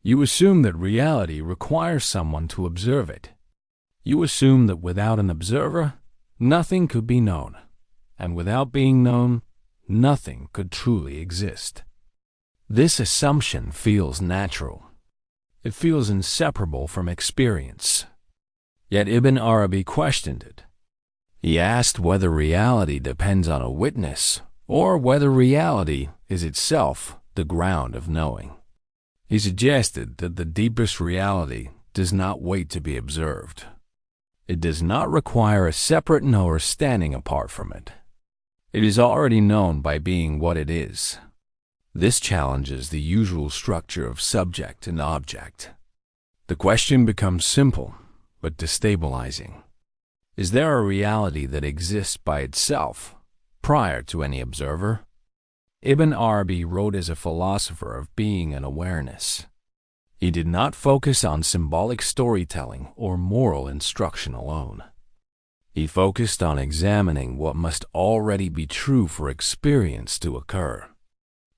You assume that reality requires someone to observe it. You assume that without an observer, nothing could be known, and without being known, nothing could truly exist. This assumption feels natural. It feels inseparable from experience. Yet Ibn Arabi questioned it. He asked whether reality depends on a witness, or whether reality is itself the ground of knowing. He suggested that the deepest reality does not wait to be observed. It does not require a separate knower standing apart from it. It is already known by being what it is. This challenges the usual structure of subject and object. The question becomes simple, but destabilizing. Is there a reality that exists by itself, prior to any observer? Ibn Arabi wrote as a philosopher of being and awareness. He did not focus on symbolic storytelling or moral instruction alone. He focused on examining what must already be true for experience to occur.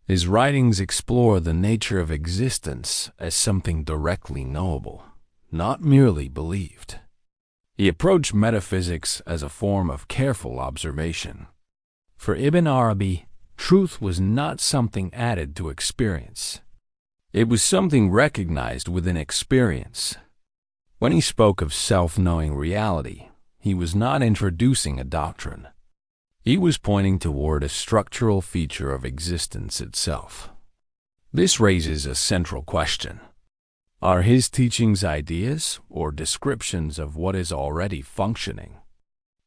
His writings explore the nature of existence as something directly knowable, not merely believed. He approached metaphysics as a form of careful observation. For Ibn Arabi, truth was not something added to experience. It was something recognized within experience. When he spoke of self-knowing reality, he was not introducing a doctrine. He was pointing toward a structural feature of existence itself. This raises a central question. Are his teachings ideas or descriptions of what is already functioning?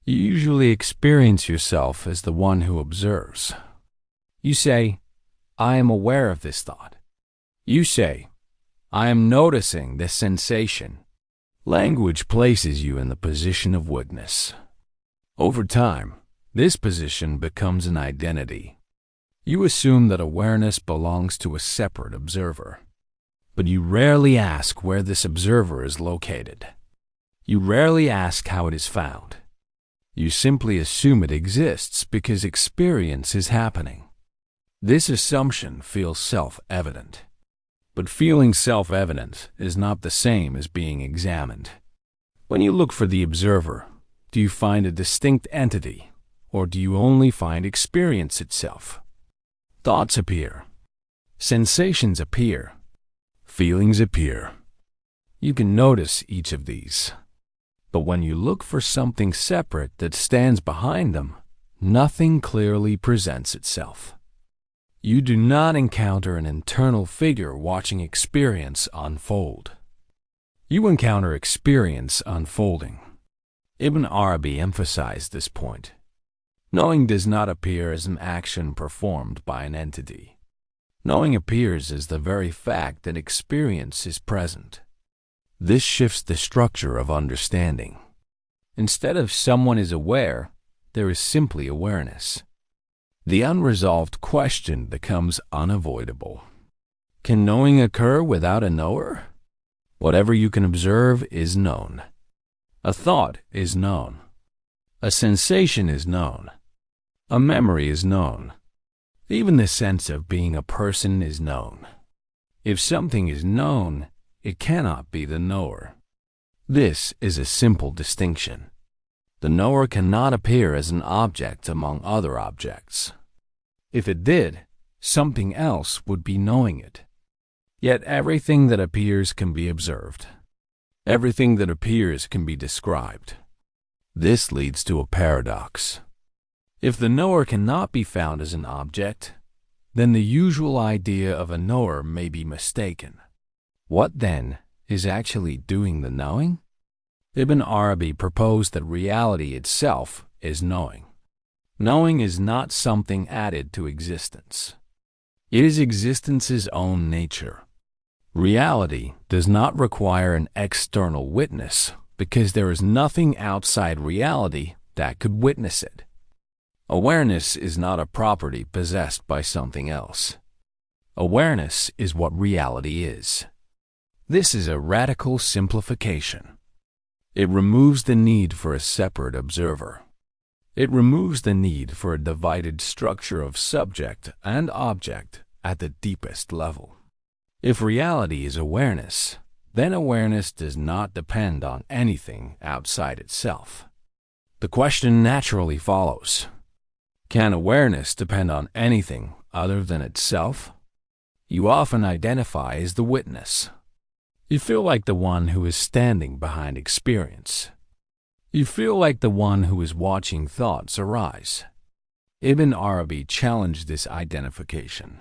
You usually experience yourself as the one who observes. You say, I am aware of this thought. You say, I am noticing this sensation. Language places you in the position of witness. Over time, this position becomes an identity. You assume that awareness belongs to a separate observer. But you rarely ask where this observer is located. You rarely ask how it is found. You simply assume it exists because experience is happening. This assumption feels self-evident. But feeling self-evident is not the same as being examined. When you look for the observer, do you find a distinct entity, or do you only find experience itself? Thoughts appear. Sensations appear. Feelings appear. You can notice each of these. But when you look for something separate that stands behind them, nothing clearly presents itself. You do not encounter an internal figure watching experience unfold. You encounter experience unfolding. Ibn Arabi emphasized this point. Knowing does not appear as an action performed by an entity. Knowing appears as the very fact that experience is present. This shifts the structure of understanding. Instead of someone is aware, there is simply awareness. The unresolved question becomes unavoidable. Can knowing occur without a knower? Whatever you can observe is known. A thought is known. A sensation is known. A memory is known. Even the sense of being a person is known. If something is known, it cannot be the knower. This is a simple distinction. The knower cannot appear as an object among other objects. If it did, something else would be knowing it. Yet everything that appears can be observed. Everything that appears can be described. This leads to a paradox. If the knower cannot be found as an object, then the usual idea of a knower may be mistaken. What then is actually doing the knowing? Ibn Arabi proposed that reality itself is knowing. Knowing is not something added to existence. It is existence's own nature. Reality does not require an external witness because there is nothing outside reality that could witness it. Awareness is not a property possessed by something else. Awareness is what reality is. This is a radical simplification. It removes the need for a separate observer. It removes the need for a divided structure of subject and object at the deepest level. If reality is awareness, then awareness does not depend on anything outside itself. The question naturally follows: can awareness depend on anything other than itself? You often identify as the witness. You feel like the one who is standing behind experience. You feel like the one who is watching thoughts arise. Ibn Arabi challenged this identification.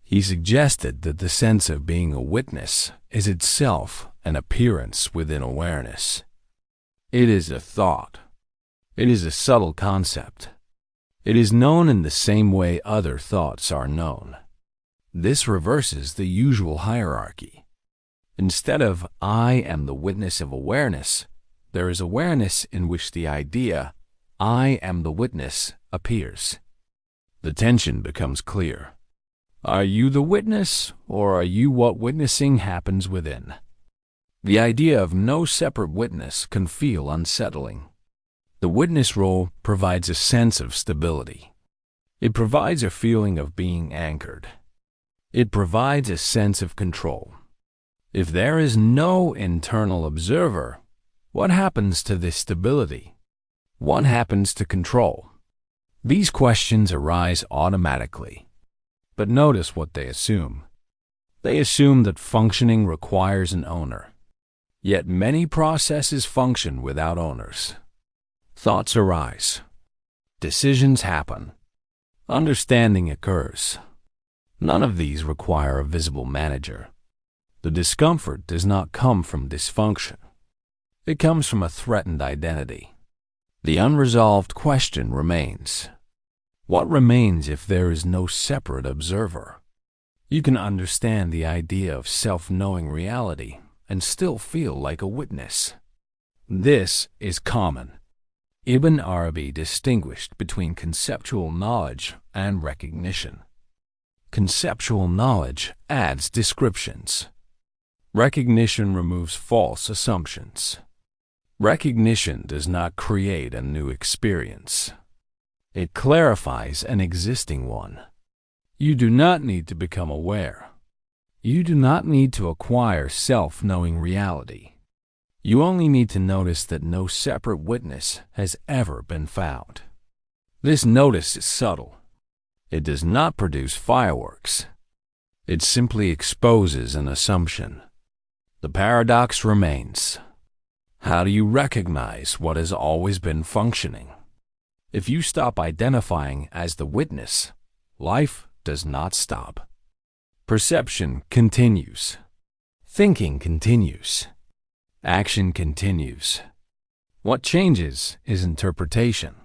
He suggested that the sense of being a witness is itself an appearance within awareness. It is a thought. It is a subtle concept. It is known in the same way other thoughts are known. This reverses the usual hierarchy. Instead of "I am the witness of awareness," there is awareness in which the idea "I am the witness" appears. The tension becomes clear. Are you the witness, or are you what witnessing happens within? The idea of no separate witness can feel unsettling. The witness role provides a sense of stability. It provides a feeling of being anchored. It provides a sense of control. If there is no internal observer, what happens to this stability? What happens to control? These questions arise automatically. But notice what they assume. They assume that functioning requires an owner. Yet many processes function without owners. Thoughts arise. Decisions happen. Understanding occurs. None of these require a visible manager. The discomfort does not come from dysfunction. It comes from a threatened identity. The unresolved question remains. What remains if there is no separate observer? You can understand the idea of self-knowing reality and still feel like a witness. This is common. Ibn Arabi distinguished between conceptual knowledge and recognition. Conceptual knowledge adds descriptions. Recognition removes false assumptions. Recognition does not create a new experience. It clarifies an existing one. You do not need to become aware. You do not need to acquire self-knowing reality. You only need to notice that no separate witness has ever been found. This notice is subtle. It does not produce fireworks. It simply exposes an assumption. The paradox remains. How do you recognize what has always been functioning? If you stop identifying as the witness, life does not stop. Perception continues. Thinking continues. Action continues. What changes is interpretation.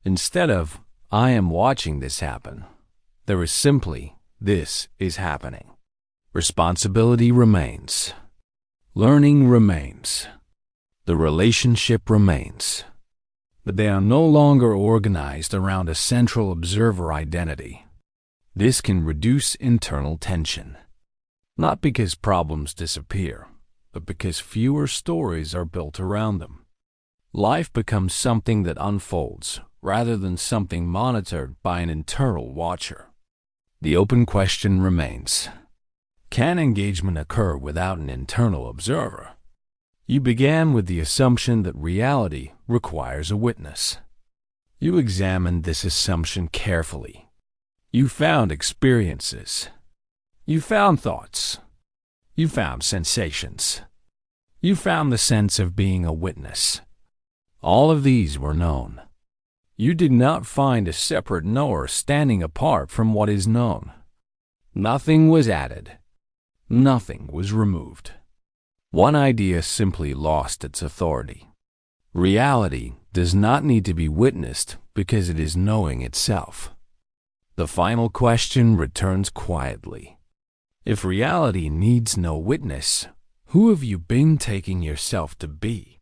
Instead of "I am watching this happen," there is simply "this is happening." Responsibility remains. Learning remains. The relationship remains. But they are no longer organized around a central observer identity. This can reduce internal tension. Not because problems disappear, but because fewer stories are built around them. Life becomes something that unfolds rather than something monitored by an internal watcher. The open question remains. Can engagement occur without an internal observer? You began with the assumption that reality requires a witness. You examined this assumption carefully. You found experiences. You found thoughts. You found sensations. You found the sense of being a witness. All of these were known. You did not find a separate knower standing apart from what is known. Nothing was added. Nothing was removed. One idea simply lost its authority. Reality does not need to be witnessed because it is knowing itself. The final question returns quietly. If reality needs no witness, who have you been taking yourself to be?